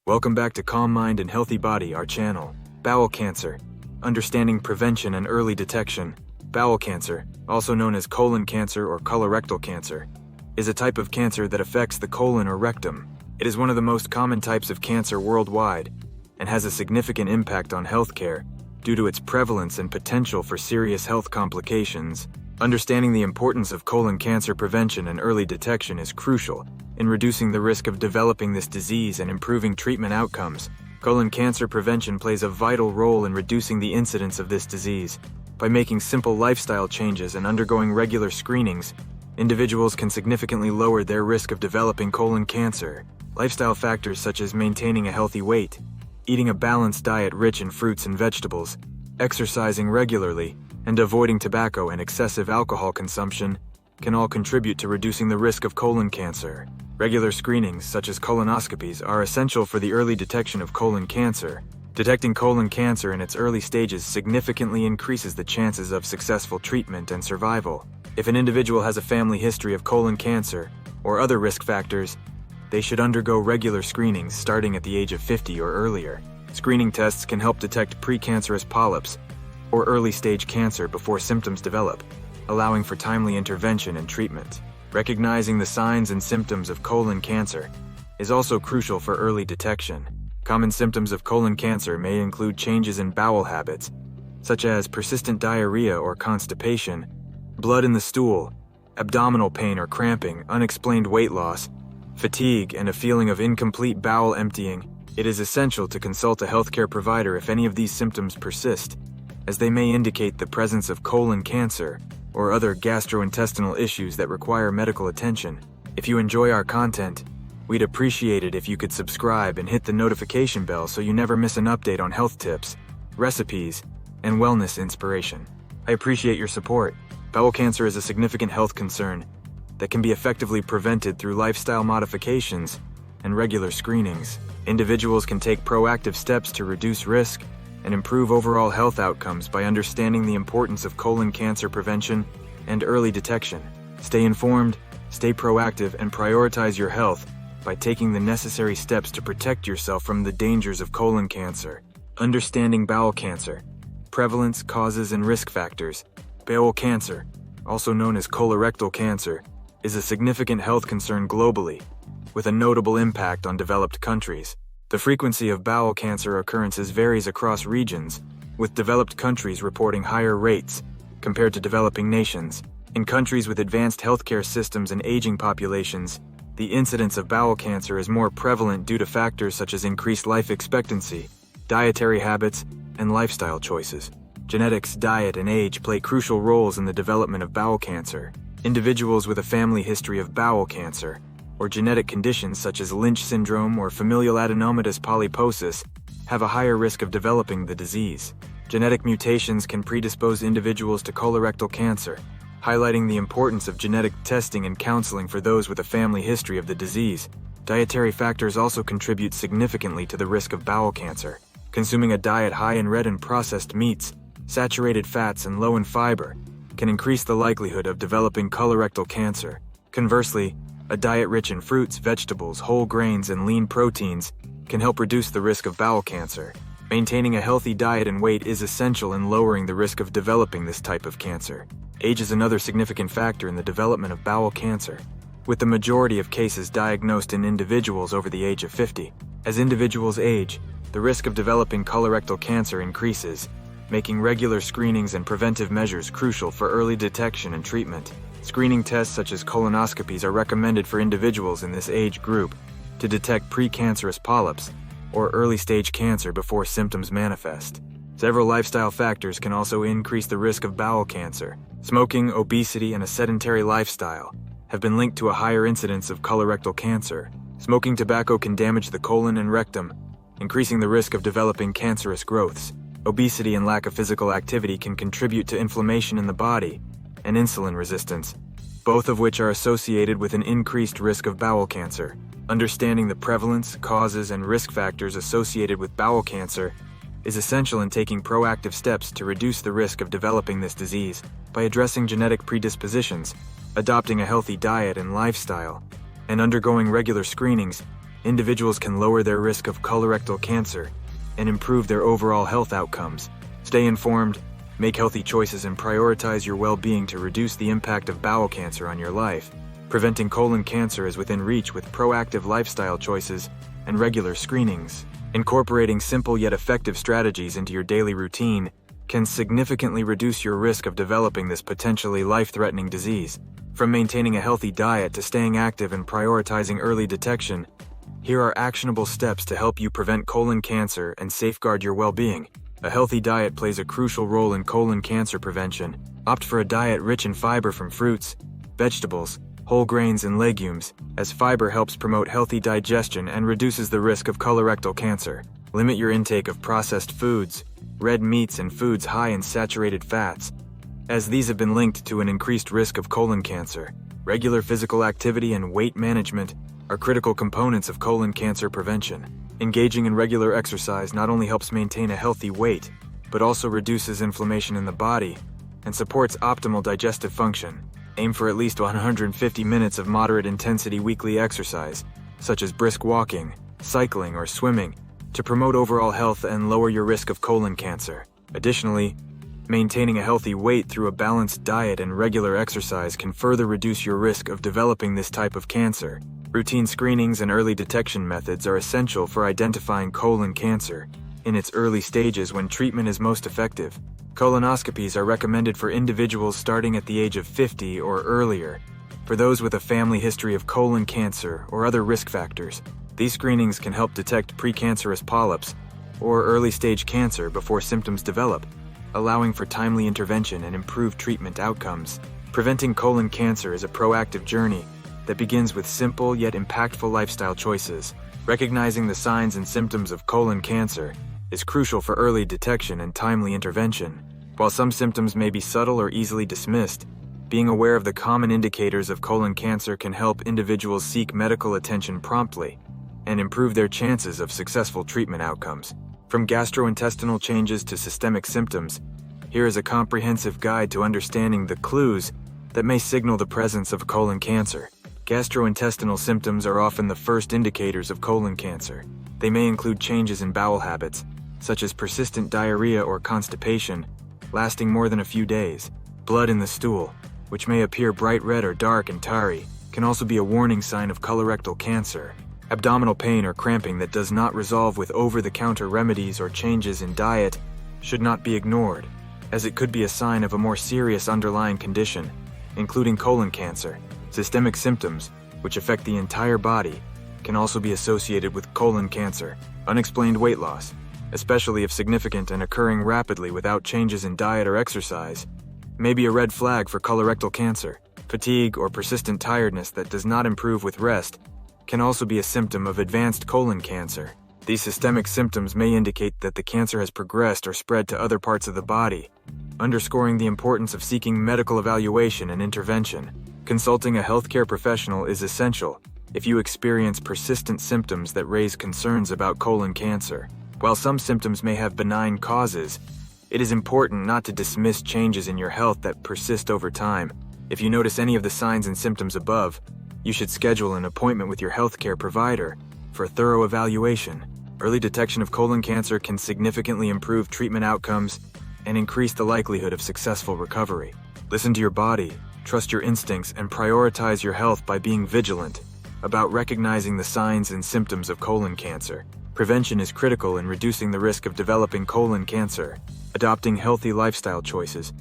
Welcome back to Calm Mind and Healthy Body, our channel. Bowel cancer. Understanding prevention and early detection. Bowel cancer, also known as colon cancer or colorectal cancer, is a type of cancer that affects the colon or rectum. It is one of the most common types of cancer worldwide and has a significant impact on healthcare due to its prevalence and potential for serious health complications. Understanding the importance of colon cancer prevention and early detection is crucial in reducing the risk of developing this disease and improving treatment outcomes. Colon cancer prevention plays a vital role in reducing the incidence of this disease. By making simple lifestyle changes and undergoing regular screenings, individuals can significantly lower their risk of developing colon cancer. Lifestyle factors such as maintaining a healthy weight, eating a balanced diet rich in fruits and vegetables, exercising regularly, and avoiding tobacco and excessive alcohol consumption can all contribute to reducing the risk of colon cancer. Regular screenings, such as colonoscopies, are essential for the early detection of colon cancer. Detecting colon cancer in its early stages significantly increases the chances of successful treatment and survival. If an individual has a family history of colon cancer or other risk factors, they should undergo regular screenings starting at the age of 50 or earlier. Screening tests can help detect precancerous polyps or early-stage cancer before symptoms develop, allowing for timely intervention and treatment. Recognizing the signs and symptoms of colon cancer is also crucial for early detection. Common symptoms of colon cancer may include changes in bowel habits, such as persistent diarrhea or constipation, blood in the stool, abdominal pain or cramping, unexplained weight loss, fatigue, and a feeling of incomplete bowel emptying. It is essential to consult a healthcare provider if any of these symptoms persist, as they may indicate the presence of colon cancer or other gastrointestinal issues that require medical attention. If you enjoy our content, we'd appreciate it if you could subscribe and hit the notification bell so you never miss an update on health tips, recipes, and wellness inspiration. I appreciate your support. Bowel cancer is a significant health concern that can be effectively prevented through lifestyle modifications and regular screenings. Individuals can take proactive steps to reduce risk and improve overall health outcomes by understanding the importance of colon cancer prevention and early detection. Stay informed, stay proactive, and prioritize your health by taking the necessary steps to protect yourself from the dangers of colon cancer. Understanding bowel cancer. Prevalence, causes, and risk factors. Bowel cancer, also known as colorectal cancer, is a significant health concern globally, with a notable impact on developed countries. The frequency of bowel cancer occurrences varies across regions, with developed countries reporting higher rates compared to developing nations. In countries with advanced healthcare systems and aging populations, the incidence of bowel cancer is more prevalent due to factors such as increased life expectancy, dietary habits, and lifestyle choices. Genetics, diet, and age play crucial roles in the development of bowel cancer. Individuals with a family history of bowel cancer or genetic conditions such as Lynch syndrome or familial adenomatous polyposis have a higher risk of developing the disease. Genetic mutations can predispose individuals to colorectal cancer, highlighting the importance of genetic testing and counseling for those with a family history of the disease. Dietary factors also contribute significantly to the risk of bowel cancer. Consuming a diet high in red and processed meats, saturated fats, and low in fiber can increase the likelihood of developing colorectal cancer. Conversely, a diet rich in fruits, vegetables, whole grains, and lean proteins can help reduce the risk of bowel cancer. Maintaining a healthy diet and weight is essential in lowering the risk of developing this type of cancer. Age is another significant factor in the development of bowel cancer, with the majority of cases diagnosed in individuals over the age of 50. As individuals age, the risk of developing colorectal cancer increases, making regular screenings and preventive measures crucial for early detection and treatment. Screening tests such as colonoscopies are recommended for individuals in this age group to detect precancerous polyps or early-stage cancer before symptoms manifest. Several lifestyle factors can also increase the risk of bowel cancer. Smoking, obesity, and a sedentary lifestyle have been linked to a higher incidence of colorectal cancer. Smoking tobacco can damage the colon and rectum, increasing the risk of developing cancerous growths. Obesity and lack of physical activity can contribute to inflammation in the body and insulin resistance, both of which are associated with an increased risk of bowel cancer. Understanding the prevalence, causes, and risk factors associated with bowel cancer is essential in taking proactive steps to reduce the risk of developing this disease. By addressing genetic predispositions, adopting a healthy diet and lifestyle, and undergoing regular screenings, individuals can lower their risk of colorectal cancer and improve their overall health outcomes. Stay informed, make healthy choices, and prioritize your well-being to reduce the impact of bowel cancer on your life. Preventing colon cancer is within reach with proactive lifestyle choices and regular screenings. Incorporating simple yet effective strategies into your daily routine can significantly reduce your risk of developing this potentially life-threatening disease. From maintaining a healthy diet to staying active and prioritizing early detection, here are actionable steps to help you prevent colon cancer and safeguard your well-being. A healthy diet plays a crucial role in colon cancer prevention. Opt for a diet rich in fiber from fruits, vegetables, whole grains, and legumes, as fiber helps promote healthy digestion and reduces the risk of colorectal cancer. Limit your intake of processed foods, red meats, and foods high in saturated fats, as these have been linked to an increased risk of colon cancer. Regular physical activity and weight management are critical components of colon cancer prevention. Engaging in regular exercise not only helps maintain a healthy weight, but also reduces inflammation in the body and supports optimal digestive function. Aim for at least 150 minutes of moderate intensity weekly exercise, such as brisk walking, cycling, or swimming, to promote overall health and lower your risk of colon cancer. Additionally, maintaining a healthy weight through a balanced diet and regular exercise can further reduce your risk of developing this type of cancer. Routine screenings and early detection methods are essential for identifying colon cancer in its early stages when treatment is most effective. Colonoscopies are recommended for individuals starting at the age of 50 or earlier. For those with a family history of colon cancer or other risk factors, these screenings can help detect precancerous polyps or early-stage cancer before symptoms develop, allowing for timely intervention and improved treatment outcomes. Preventing colon cancer is a proactive journey that begins with simple yet impactful lifestyle choices. Recognizing the signs and symptoms of colon cancer is crucial for early detection and timely intervention. While some symptoms may be subtle or easily dismissed, being aware of the common indicators of colon cancer can help individuals seek medical attention promptly and improve their chances of successful treatment outcomes. From gastrointestinal changes to systemic symptoms, here is a comprehensive guide to understanding the clues that may signal the presence of colon cancer. Gastrointestinal symptoms are often the first indicators of colon cancer. They may include changes in bowel habits, such as persistent diarrhea or constipation, lasting more than a few days. Blood in the stool, which may appear bright red or dark and tarry, can also be a warning sign of colorectal cancer. Abdominal pain or cramping that does not resolve with over-the-counter remedies or changes in diet should not be ignored, as it could be a sign of a more serious underlying condition, including colon cancer. Systemic symptoms, which affect the entire body, can also be associated with colon cancer. Unexplained weight loss, especially if significant and occurring rapidly without changes in diet or exercise, may be a red flag for colorectal cancer. Fatigue or persistent tiredness that does not improve with rest can also be a symptom of advanced colon cancer. These systemic symptoms may indicate that the cancer has progressed or spread to other parts of the body, underscoring the importance of seeking medical evaluation and intervention. Consulting a healthcare professional is essential if you experience persistent symptoms that raise concerns about colon cancer. While some symptoms may have benign causes, it is important not to dismiss changes in your health that persist over time. If you notice any of the signs and symptoms above, you should schedule an appointment with your healthcare provider for a thorough evaluation. Early detection of colon cancer can significantly improve treatment outcomes and increase the likelihood of successful recovery. Listen to your body, trust your instincts, and prioritize your health by being vigilant about recognizing the signs and symptoms of colon cancer. Prevention is critical in reducing the risk of developing colon cancer. Adopting healthy lifestyle choices,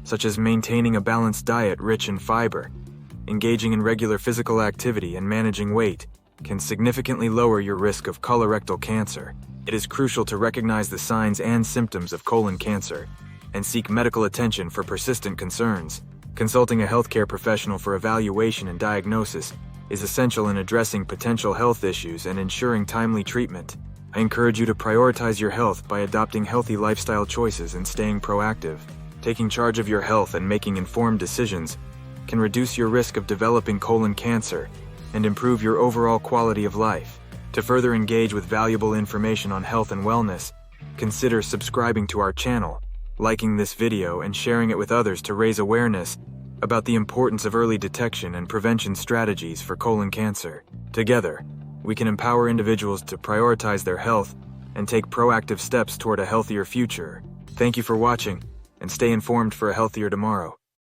such as maintaining a balanced diet rich in fiber, engaging in regular physical activity, and managing weight, can significantly lower your risk of colorectal cancer. It is crucial to recognize the signs and symptoms of colon cancer and seek medical attention for persistent concerns. Consulting a healthcare professional for evaluation and diagnosis is essential in addressing potential health issues and ensuring timely treatment. I encourage you to prioritize your health by adopting healthy lifestyle choices and staying proactive. Taking charge of your health and making informed decisions can reduce your risk of developing colon cancer and improve your overall quality of life. To further engage with valuable information on health and wellness, consider subscribing to our channel, liking this video, and sharing it with others to raise awareness about the importance of early detection and prevention strategies for colon cancer. Together, we can empower individuals to prioritize their health and take proactive steps toward a healthier future. Thank you for watching, and stay informed for a healthier tomorrow.